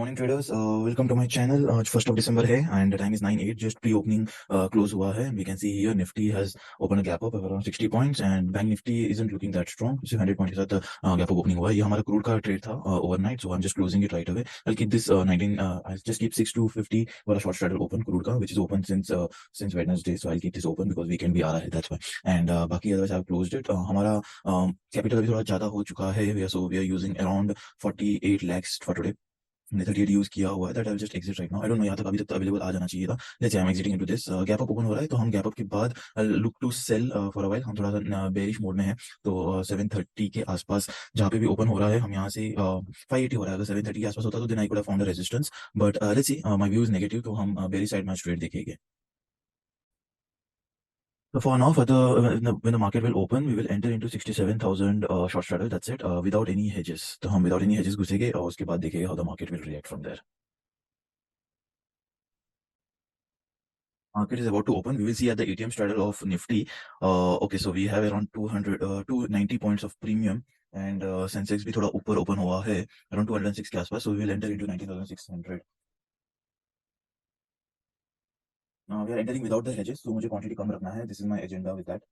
Morning traders, welcome to my channel. आज 1 दिसंबर है and time is 9:08, just pre opening close हुआ है। We can see here Nifty has open a gap up around 60 points and bank Nifty isn't looking that strong. सिर्फ 100 point के साथ gap up opening हुआ है। ये हमारा क्रूड का ट्रेड था overnight, so I am just closing it right away. I keep this 19 I just keep 6 to 50 वाला शॉर्ट स्ट्रैडल ओपन क्रूड का, which is open since Wednesday, so I keep this open because weekend भी आ रहा है, that's why. And बाकी otherwise I have closed it. हमारा capital अभी थोड़ा ज्यादा हो चुका है, we are using around 48 lakhs for today. हमने 38 यूज किया हुआ है, that I will just exit right now. I don't know, यहाँ तक अभी तक तो अवेलेबल आ जाना चाहिए था। Let's say I am exiting into this. Gap up open हो रहा है, तो हम गैप अप के बाद look to sell for a while. हम थोड़ा सा बेरिश मोड में है, तो 730 के आसपास जहाँ पे भी ओपन हो रहा है, हम यहाँ से 580 हो रहा है। अगर 730 के आसपास होता तो then I could have found a resistance, but let's see, my view is negative, तो हम बेरिश साइड में ट्रेड देखेंगे। So for now, for the when the market will open, we will enter into 67,000 short straddle. That's it, without any hedges. तो हम without any hedges घुसेंगे और उसके बाद देखेंगे how the market will react from there. Market is about to open. We will see at the ATM straddle of Nifty. Okay, so we have around 290 points of premium, and Sensex भी थोड़ा ऊपर open हुआ है around 206 के आसपास. So we will enter into 19,600. We are entering without the hedges, so मुझे quantity कम रखना है. This is my agenda with that.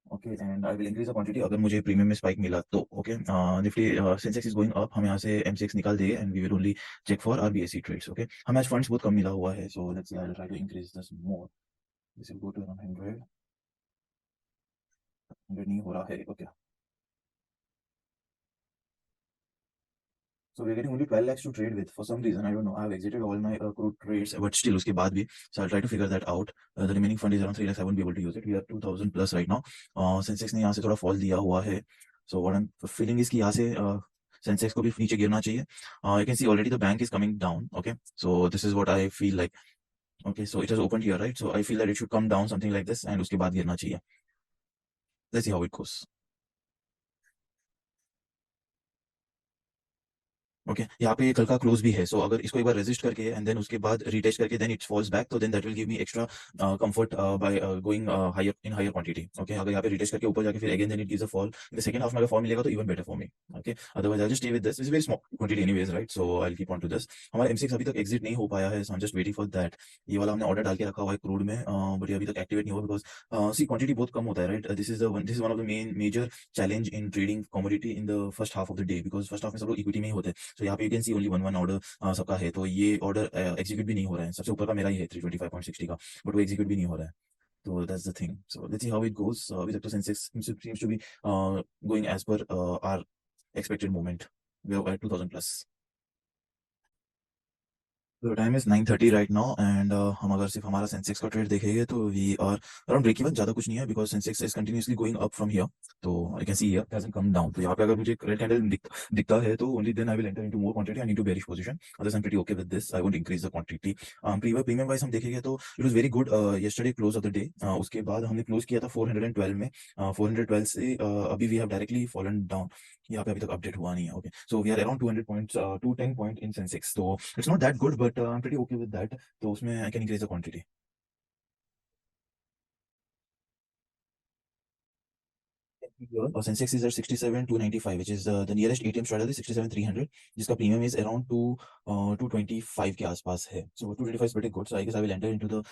Okay, and I will increase the quantity अगर मुझे प्रीमियम में स्पाइक मिला तो। Okay, Nifty Sensex is going up, हम यहाँ से एमसीएक्स निकाल देंगे and we will only check for our BSC trades. Okay, हमें आज फंड्स बहुत कम मिला हुआ है, so let's see, I will try to increase this more. This will go to around 100। 100 नहीं हो रहा है। Okay, so we are getting only 12 lakhs to trade with for some reason. I don't know, I have exited all my crude trades, but still उसके बाद भी, so I'll try to figure that out. The remaining fund is around 3 lakhs. I won't be able to use it. We are 2000 plus right now. Sensex ने यहाँ से थोड़ा fall दिया हुआ है, so what I'm feeling is कि यहाँ से सेंसेक्स को भी नीचे गिरना चाहिए। You can see already the bank is coming down. Okay, so this is what I feel like. Okay, so it has opened here, right? So I feel that it should come down something like this and उसके बाद गिरना चाहिए. Let's see how it goes. Okay, यहाँ पे कल का close भी है, सो अगर इसको एक बार रेजिस्ट करके एंड देन उसके बाद रीटेस्ट करके देन इट फॉल्स बैक, तो then that will give me extra comfort by going higher in higher quantity. Okay, अगर यहाँ पे रीटेस्ट करके ऊपर जाके फिर again then it gives a fall in the second half में, अगर फॉल मिलेगा तो even better for me. Okay, otherwise I just stay with this is very small quantity anyways, right? So I will keep on to this. हमारा MCX अभी तक exit नहीं हो पाया है, so I am just waiting for that. ये वाला हमने ऑर्डर डाल के रखा हुआ है क्रूड में, बट ये अभी तक एक्टिवेट नहीं हुआ बिकॉज सी क्वांटिटी बहुत कम होता है, right? This is one of the major challenge in trading commodity in the first half of the day, because first half में सब लोग इक्विटी में ही होते हैं। तो यहाँ पे you can C only one one order सबका है, तो ये ऑर्डर एग्जीक्यूट भी नहीं हो रहा है। सबसे ऊपर का मेरा ही है 325.60 का, बट वो एग्जीक्यूट भी नहीं हो रहा है। तो that's the thing, so let's see how it goes. अभी तक तो Sensex seems to be going as per our expected movement. We are at 2000 plus. तो time is 9:30 right now, and हम अगर सिर्फ हमारा सेंसेक्स का ट्रेड देखेंगे तो we are around break even. ज्यादा कुछ नहीं है because Sensex is continuously going up from here, तो I can see here it hasn't come down. तो यहाँ पे अगर मुझे रेड कैंडल दिखता है तो only then I will enter into more quantity and into bearish position. Otherwise I am pretty okay with this, I won't increase the quantity. Premium wise हम देखेंगे तो it was very good yesterday close of the day. उसके बाद हमने close किया था 412 में। 412 से अभी we have directly fallen down. यहाँ पे अभी तक अपडेट हुआ नहीं है। Okay, so we are around 200 points, 210 point in Sensex, तो it's not that good, but I am pretty okay with that. तो उसमें I can increase the quantity. और Sensex is at 67,295, which is the nearest ATM straddle is 67,300, जिसका premium is around 225 के आसपास है। सो 225 is pretty good, so I guess I will enter into the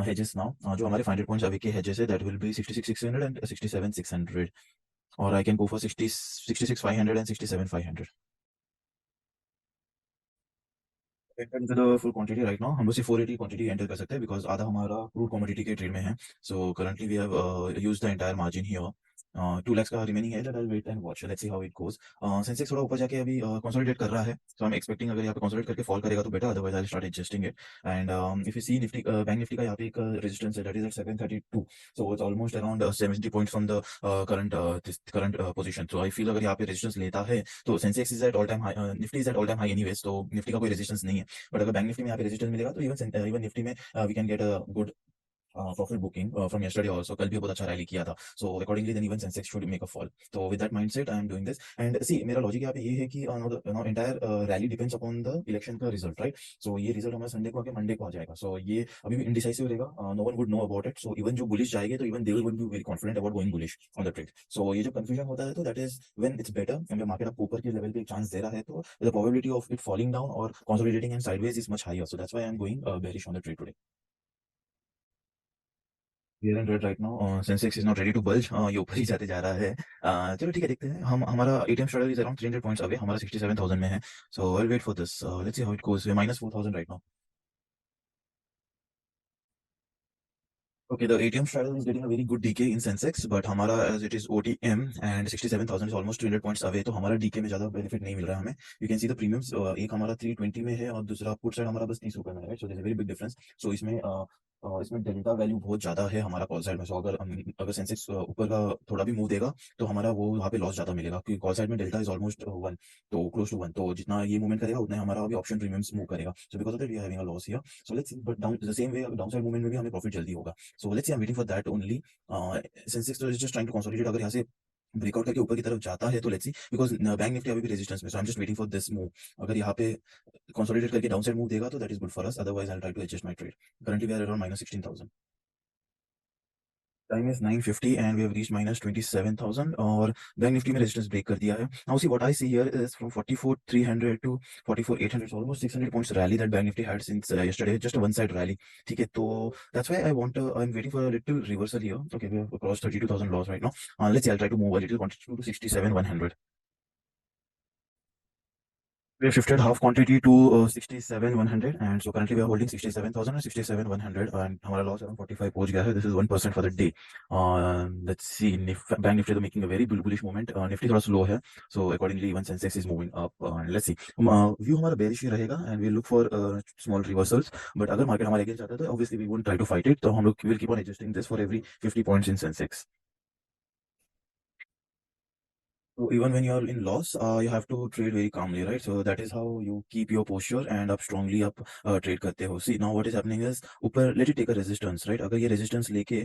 hedges now. जो हमारे 500 points away के hedges है, दैट विल बी 66,600 एंड 67,600, और I can go for 66,500 and 67,500। Enter into the full quantity right now. हम लोग सिर्फ 480 quantity enter कर सकते हैं बिकॉज आधा हमारा क्रूड कमोडिटी के ट्रेड में है। So currently we have used the entire margin here. 2 lakhs का रिमेनिंग है, that I will wait and watch, let's see how it goes. Sensex थोड़ा ऊपर जाके अभी कंसोलिडेट कर रहा है, सो आई एम एक्सपेक्टिंग अगर यहाँ पे कंसोलिडेट करके फॉल करेगा तो better, otherwise I will start adjusting it. And if you see Nifty, bank Nifty का यहाँ पे एक रेजिस्टेंस है, that is at 732, so it's almost around 70 points from the current position. So I feel अगर यहाँ पे रेजिस्टेंस लेता है तो Sensex is at all time high, Nifty is at all time high anyways, तो निफ्टी का कोई रेजिस्टेंस नहीं है। बट अगर बैंक निफ्टी में यहाँ पे रेजिस्टेंस मिलेगा तो इवन निफ्टी में we can get a good profit booking from yesterday also. कल भी बहुत अच्छा रैली किया था. So accordingly then even Sensex should make a fall. So with that mindset I am doing this. And see मेरा logic यहाँ पे ये है कि entire rally depends upon the election का result, right? So ये result हमारा संडे को आके मंडे को आ जाएगा. So ये अभी भी indecisive रहेगा. No one would know about it. So even जो bullish जाएंगे तो even they will be very confident about going bullish on the trade. So ये जो confusion होता है तो that is when it's better. And जब market आपको ऊपर के level पे एक chance दे रहा है तो the probability of it falling down or consolidating and sideways is much higher. So that's why I am going bearish on the trade today. We are in red right now. Sensex is not ready to bulge. ये ऊपर ही जाते जा रहा है. चलो ठीक है देखते हैं. हम हमारा ATM strategy is around 300 points away. हमारा 67,000 में है. So I'll wait for this. Let's see how it goes. We're minus 4,000 right now. Okay, the ATM strategy is getting a very good DK in Sensex, but हमारा as it is OTM and 67,000 is almost 300 points away, तो हमारा DK में ज़्यादा benefit नहीं मिल रहा है हमें. You can see the premiums. एक हमारा 320 में है और दूसरा put side हमारा बस 30 रुपए में है, right? So there's a very big difference. So इसमें डेल्टा वैल्यू बहुत ज़्यादा है हमारा कॉल साइड में. सो अगर सेंसेक्स ऊपर का थोड़ा भी मूव देगा तो हमारा वो वहाँ पे लॉस ज़्यादा मिलेगा क्योंकि कॉल साइड में डेल्टा इज ऑलमोस्ट 1, तो क्लोज टू 1. तो जितना ये मूवमेंट करेगा उतना ही हमारा अभी ऑप्शन प्रीमियम्स मूव करेगा. So because of that we are having a loss here. So let's see but down the same way down side movement में भी हमें प्रॉफिट जल्दी होगा. So let's see I am waiting for that only. Sensex तो is just trying to consolidate. अगर यहाँ से breakout करके ऊपर की तरफ जाता है तो let's see because bank Nifty अभी भी रेजिस्टेंस में. So I am just waiting for this move. अगर यहाँ पे कंसोलिडेट करके डाउन साइड मूव देगा तो that is good for us. Otherwise I will try to adjust my trade. Currently we are around minus 16,000. Time is 9:50 and we have reached minus 27,000 और bank Nifty में resistance break कर दिया है. Now see what I see here is from 44,300 to 44,800, so almost 600 points rally that bank nifty had since yesterday, just a one side rally. ठीक है, तो that's why I'm waiting for a little reversal here. Okay, we have crossed 32,000 loss right now. Let's see, I'll try to move a little quantity to 67,100. We have shifted half quantity to 67,100 and so currently we are holding 67,000 and 67,100 and हमारा loss around 45 पहुंच गया है. This is 1% for the day. Let's see, Bank Nifty is making a very bullish movement. Nifty थोड़ा slow है, so accordingly even Sensex is moving up. Let's see. View हमारा bearish ही रहेगा and we'll look for small reversals. But अगर market हमारे against जाता है तो obviously we won't try to fight it. तो हम लोग will keep on adjusting this for every 50 points in Sensex. So even when you are in loss, you have to trade very calmly, right? So that is how you keep your posture and up strongly up trade करते हो. See now what is happening is ऊपर let it take a resistance, right? अगर ये resistance लेके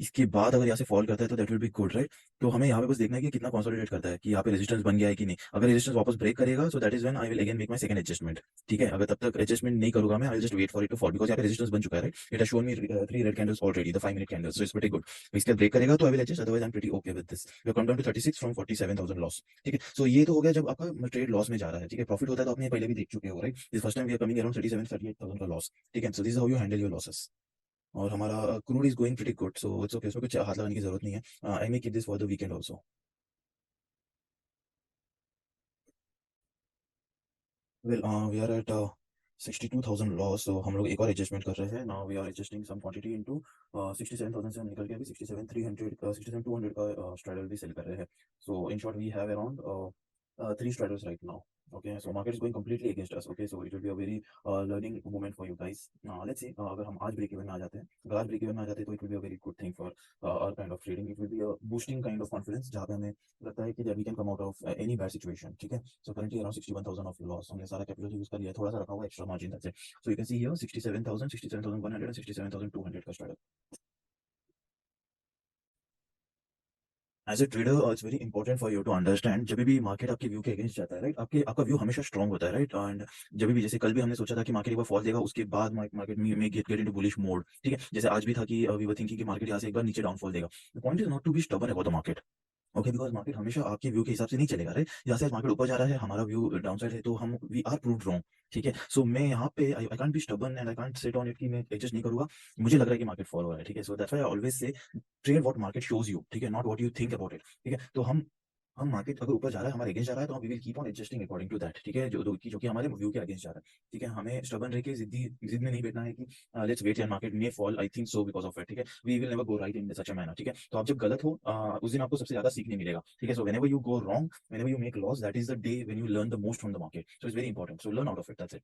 इसके बाद अगर यहाँ से fall करता है तो that will be good, right? तो हमें यहाँ पे बस देखना है कि कितना consolidate करता है कि यहाँ पे resistance बन गया है कि नहीं. अगर resistance वापस break करेगा so that is when I will again make my second adjustment. ठीक है, अगर तब तक adjustment नहीं करूंगा मैं, I will just wait for it to fall because यहाँ पे resistance बन चुका है, right? It has shown me 3 red candles already, the 5-minute candles, so it's pretty good. इसके ब्रेक करेगा तो I will adjust, otherwise I'm pretty okay with this. We have come down to 36 from 47,000 loss. ठीक है, सो ये तो हो गया जब आपका ट्रेड लॉस में जा रहा है. ठीक है, प्रॉफिट होता है तो आपने पहले भी देख चुके हो, right? This first time we are coming around 37-38,000 का लॉस. ठीक है, so this is how you handle your losses. और हमारा crude is going pretty good, so it's okay, इसमें कुछ हाथ लगाने की जरूरत नहीं है. I may keep this for the weekend also. Well we are at 62,000 loss, तो हम लोग एक और एडजस्टमेंट कर रहे हैं. Now we are adjusting some quantity into 67,000 से हम निकल के अभी 67,300 का 67,200 का स्ट्रैडल भी सेल कर रहे हैं. So in short we have around 3 straddles right now. Okay, so market is going completely against us. Okay, so it will be a very learning moment for you guys. Let's see, अगर हम आज break even में आ जाते हैं, अगर आज break even में आ जाते हैं तो it will be a very good thing for our kind of trading. It will be a boosting kind of confidence जहाँ पे हमें लगता है कि that we can come out of any bad situation. ठीक है, so currently around 61,000 of loss. हमने सारा capital use कर लिया, थोड़ा सा रखा हुआ extra margin, that's it. So you can see here 67,000, 67,100 and 67,200 का straddle. As a trader it's very important for you to understand जब भी मार्केट आपके व्यू के अगेंस्ट जाता है, राइट? आपका व्यू हमेशा स्ट्रांग होता है, राइट? एंड जब भी जैसे कल भी हमने सोचा था कि मार्केट एक बार फॉल देगा उसके बाद मार्केट में गेट इनटू बुलिश मोड. ठीक है, जैसे आज भी था कि वी वर थिंकिंग कि मार्केट यहाँ से एक बार नीचे डाउनफॉल देगा. The point is not to be stubborn about the market. Okay, because market हमेशा आपके व्यू के हिसाब से नहीं चलेगा, राइट? यहाँ से आज मार्केट ऊपर जा रहा है, हमारा व्यू डाउन साइड है, तो हम वी आर प्रूव्ड रॉन्ग. ठीक है, सो मैं यहाँ पे I can't be stubborn and I can't sit on it कि मैं एडजस्ट नहीं करूँगा. मुझे लग रहा है कि मार्केट फॉल हो रहा है. ठीक है, so that's why I always say trade what market shows you. ठीक है, not what you think about it. ठीक है, तो हम मार्केट अगर ऊपर जा रहा है, हमारे अगेंस्ट जा रहा है, तो हम we will keep on adjusting according to that. ठीक है, जो कि हमारे व्यू के अगेंस्ट जा रहा है. ठीक है, हमें स्टबर्न रह के जिद में नहीं बैठना है कि let's wait and market may fall, I think so because of it. ठीक है, we will never go right in such a manner. ठीक है, तो आप जब गलत हो उस दिन आपको सबसे ज्यादा सीखने मिलेगा. ठीक है, so whenever you go wrong, whenever you make loss, that is the day when you learn the most from the market. So it's very important, so learn out of it, that's it.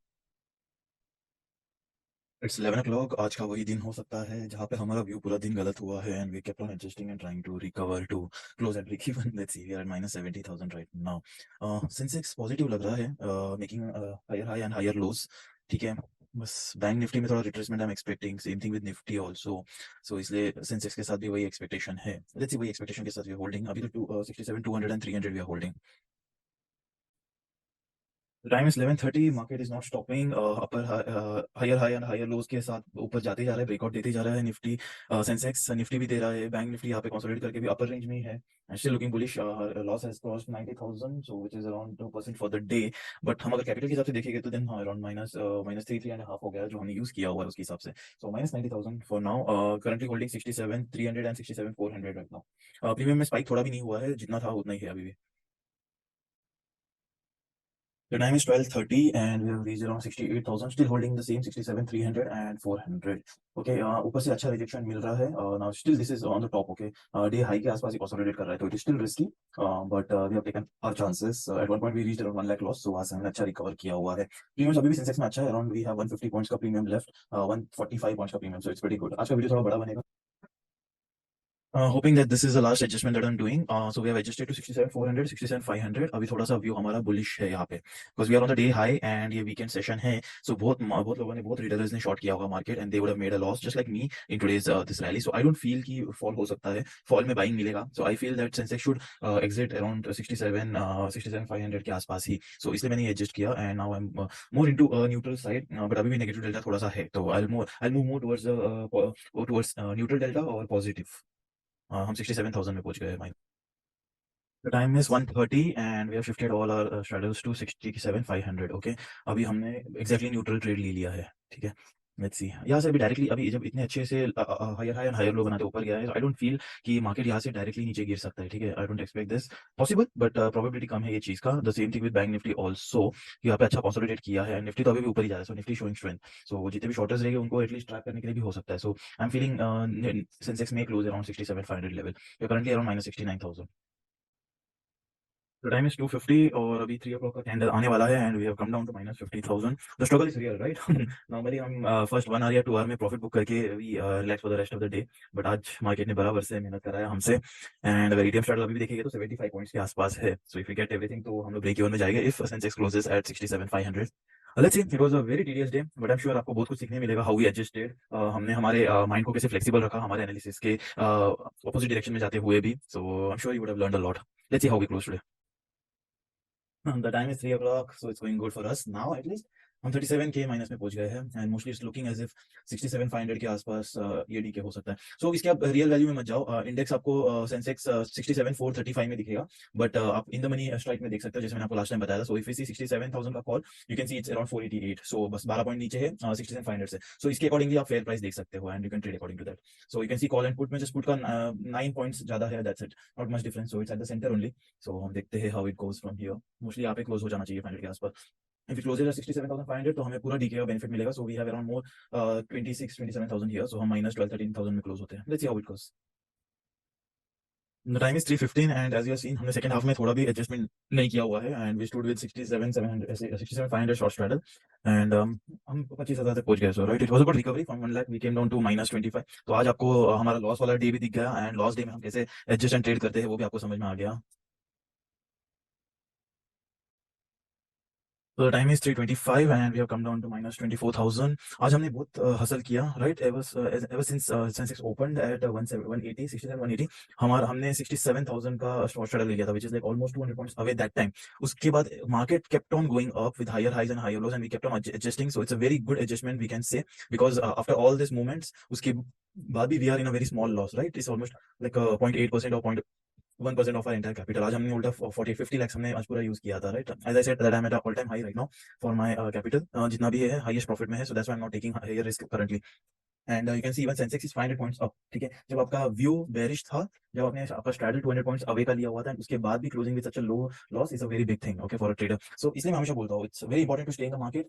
It's 11 o'clock. आज का वही दिन हो सकता है जहाँ पे हमारा व्यू पूरा दिन गलत हुआ है and we kept on adjusting and trying to recover to close at break even. Let's see, we are minus 70,000 right now. Sensex positive लग रहा है, making higher high and higher lows. ठीक है, बस बैंक निफ्टी में थोड़ा retracement I am expecting, same thing with Nifty also. So इसलिए Sensex के साथ भी वही एक्सपेक्टेशन है। लेट्स सी, वही एक्सपेक्टेशन के साथ वी होल्डिंग। अभी तो 67 200 and 300 we are holding. The time is 11:30. Market is not stopping. Upper higher high and higher lows के साथ ऊपर जाते जा रहा है, ब्रेकआउट देते जा रहा है निफ्टी। सेंसेक्स निफ्टी भी दे रहा है, बैंक निफ्टी यहाँ पे कंसोलिडेट करके भी अपर रेंज में ही है। Still looking bullish. Loss has crossed 90,000, so which is around 2% for the day. But हम अगर कैपिटल के हिसाब से देखेंगे तो then अराउंड माइनस 3.5 हो गया जो हमने यूज किया हुआ है उसके हिसाब से। So minus 90,000 for now. Currently holding 67,300 and 67,400 right now. Premium में स्पाइक थोड़ा भी नहीं हुआ है, जितना था उतना ही है अभी भी। The time is 12:30 and we have reached around 68,000, still holding the same 67,300 and 400. Okay, ऊपर से अच्छा रिजेक्शन मिल रहा है। Now still this is on the top. Okay, day high के आसपास ही कंसोलिडेट कर रहा है, तो it is still risky, but we have taken our chances. At one point we reached around 1 lakh loss, so वहाँ से हमने अच्छा रिकवर किया हुआ है। प्रीमियम अभी भी सेंसेक्स में अच्छा है, अराउंड वी हैव 150 पॉइंट्स का प्रीमियम लेफ्ट, 145 पॉइंट्स का premium, so it's pretty good. आज का वीडियो थोड़ा बड़ा बनेगा। Hoping that this is the last adjustment that I'm doing. So we have adjusted to 67,400, 67,500. अभी थोड़ा सा व्यू हमारा बुलिश है यहाँ पे, because we are on the day high and ये weekend session है। So बहुत लोगों ने, बहुत रीडर्स ने शॉर्ट किया होगा market, and they would have made a loss just like me in today's this rally. So I don't feel कि फॉल हो सकता है, फॉल में बाइंग मिलेगा। So I feel that Sensex should exit around 67,500 के आसपास ही। So इसलिए मैंने एडजस्ट किया, and now I'm more into neutral side, but अभी भी नेगेटिव डेल्टा थोड़ा सा है, तो I'll move more towards neutral delta और पॉजिटिव। हम 67,000 में पहुंच गए हैं। The time is 1:30 and we have shifted all our straddles to 67,500. Okay, अभी हमने एग्जैक्टली न्यूट्रल ट्रेड ले लिया है, ठीक है। लेट्स सी, यहाँ से अभी डायरेक्टली, अभी जब इतने अच्छे से higher high and higher low बनाते ऊपर गया है, आई डोंट फील कि मार्केट यहाँ से डायरेक्टली नीचे गिर सकता है, ठीक है। I don't expect this possible, but probability कम है ये चीज का। The same thing with bank Nifty also, यहाँ पे अच्छा कंसोलिडेट किया है, निफ्टी तो अभी भी ऊपर ही जा रहा है, सो निफ्टी शोइंग स्ट्रेंथ। सो जितने भी शॉर्टर्स रहेंगे उनको एटलीस्ट ट्रैक करने के लिए भी हो सकता है। So I am feeling Sensex में close around 67,500 level, currently around minus 69,000। The time is 2:50 और अभी 3 o'clock का कैंडल आने वाला है, and we have come down to minus 50,000. The struggle is real, right? Normally हम फर्स्ट 1 आवर या 2 our में प्रॉफिट बुक करके we relax for the rest of the day, but आज मार्केट ने बराबर से मेहनत कराया हमसे, and अगर ETM स्टार्ट अभी भी देखेंगे तो 75 पॉइंट्स के आसपास है। So if we get everything तो हम लोग ब्रेक इवन में जाएंगे if Sensex closes at 67,500. Let's see, it was a very tedious day, but I'm sure आपको बहुत कुछ सीखने मिलेगा। How we adjusted, हमने हमारे माइंड को कैसे फ्लेक्सिबल रखा हमारे एनालिसिस के ऑपोजिट डायरेक्शन में जाते हुए भी। So I'm sure you would have learned a lot. Let's see how we close today. The time is 3 o'clock, so it's going good for us now at least. हम 37K minus में पहुंच गए हैं, and mostly it's looking as if 67,500 के आसपास ये DK हो सकता है। सो इसके आप रियल वैल्यू में मत जाओ। इंडेक्स आपको सेंसेक्स 67,435 में दिखेगा, बट आप इन द मनी स्ट्राइक में देख सकते हो, जैसे मैंने आपको लास्ट टाइम बताया था। सो इफ यू सी 67,000 का call, you can see it's around 488, सो बस 12 पॉइंट नीचे है 67,500 से। सो इसके अकॉर्डिंगली आप फेयर प्राइस देख सकते हो, and you can trade according to that. So you can see call and put में जस्ट पुट का 9 पॉइंट्स ज्यादा है, that's it, not much difference. So it's at the centre only. सो हम देखते हैं how it goes from here. Mostly यहाँ पे क्लोज हो जाना चाहिए 500 के आसपास। If it closes at 67,500 तो हमें पूरा डीके का बेनिफिट मिलेगा। So we have around more 26-27,000 here. So हम minus 12-13,000 में क्लोज होते हैं। Let's see how it goes. The time is 3:15 and as you have seen हमने सेकंड हाफ में थोड़ा भी एडजस्टमेंट नहीं किया हुआ है, and we stood with 67,700 67,500 short straddle, and हम 25,000 तक पहुंच गए। So right, it was a good recovery from 1 lakh. We came down to minus 25. तो आज आपको हमारा लॉस वाला डे भी दिख गया, एंड लॉस डे में हम कैसे एडजस्ट एंड ट्रेड करते हैं वो भी आपको समझ में आ गया। So the time is 3:25 and we have come down to minus 24,000. आज हमने बहुत हसल किया, right? Ever since Sensex opened at 180, 67, 180, हमने 67,000 का short straddle ले लिया था, which is like almost 200 points away that time. उसके बाद market kept on going up with higher highs and higher lows, and we kept on adjusting. So it's a very good adjustment we can say, because after all these movements, उसके बाद भी we are in a very small loss, right? It's almost like a 0.8% or 1% of our entire capital. आज हमने उल्टा 40-50 lakhs हमने आज पूरा use किया था, right? As I said that I am at all time high right now for my capital, जितना भी है हाईएस्ट प्रॉफिट में है, so that's why I am not taking higher risk currently. And you can see even Sensex is 500 points up, ठीक है। जब आपका view bearish था, जब आपने आपका स्ट्रैडल 200 पॉइंट्स अवे का लिया हुआ था, उसके बाद भी closing with such a low loss is a very big thing, okay, for a trader. So इसलिए मैं हमेशा बोलता हूँ it's very important to stay in the market,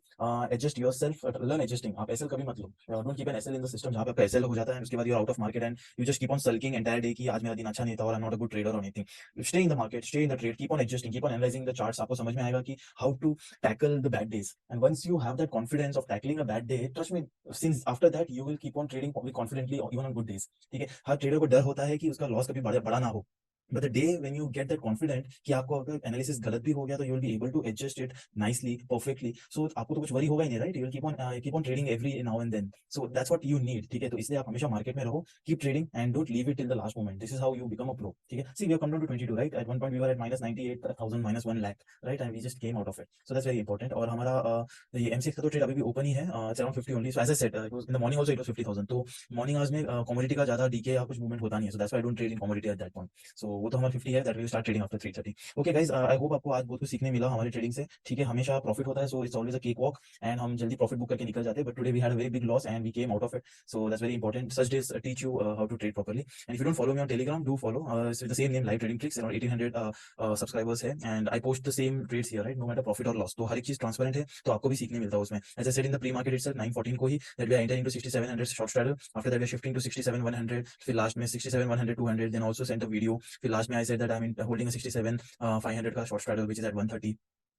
adjust yourself, learn adjusting. आप एसएल कभी मत लो, don't keep an SL in the system जहां पे आपका एसएल हो जाता है, उसके बाद you are out of market and you just keep on sulking entire day कि आज मेरा दिन अच्छा नहीं था और I am not a good trader or anything. Stay in the market, stay in the trade, keep on adjusting, keep on analysing the charts. आपको समझ में आएगा कि how to tackle the bad days, and once you have that confidence of tackling a bad day, trust me, since after that you will keep on trading confidently even on good days, ठीक है। हर trader को डर होता है कि उसका loss कभी बड़ा बड़ा ना हो, But the day when you get that confident कि आपको अगर एनालिसिस गलत भी हो गया तो you will be able to adjust it nicely, perfectly. So आपको तो कुछ वरी होगा ही नहीं, right? You will keep on trading every now and then. So that's what you need, ठीक है? तो इसलिए आप हमेशा मार्केट में रहो, keep trading and don't leave it till the last moment. This is how you become a pro, ठीक है? See, we have come down to 22, right? At one point we were at minus 98,000, minus 1 lakh, right? And we just came out of it. So that's very important. और हमारा ये MCX का तो trade अभी भी open ही है, it's around 50 only. So as I said, it was in the morning also it was 50,000. तो morning hours में कमोडिटी का ज्यादा डीके या कुछ मूवमेंट होता नहीं है. So that's why I don't trade in commodity at that point. So वो तो हमारा 50 है, that will start trading after 3:30. Okay guys, I hope आपको आज बहुत कुछ सीखने मिला हमारी ट्रेडिंग से, ठीक है? हमेशा प्रॉफिट होता है, so it's always a cake walk and हम जल्दी प्रॉफिट बुक करके निकल जाते हैं, but today we had a very big loss and we came out of it. So that's very important. Such days teach you how to trade properly. And if you don't follow me on Telegram, do follow. It's with the same name, Live Trading Tricks. Around 1800 subscribers है and I post the same trades here, right? No matter profit or loss. तो हर एक चीज transparent है, तो आपको भी सीखने मिलता है उसमें. As I said in the pre-market itself, 9:14 को ही that we are entering into 6700 short straddle. After that we are shifting to 67,100. फिर लास्ट में 67,100, 200. Then also sent a video. फिर लास्ट में I said that I'm holding a 67,500 का short straddle which is at 130.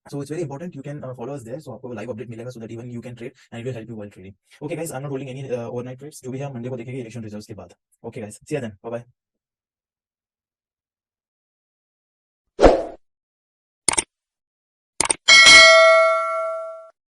So it's very important you can follow us there, so आपको live update मिलेगा so that even you can trade and it will help you while trading. Okay guys, I'm not holding any overnight trades. जो भी है Monday को देखेंगे election results के बाद. Okay guys, see you then. Bye bye.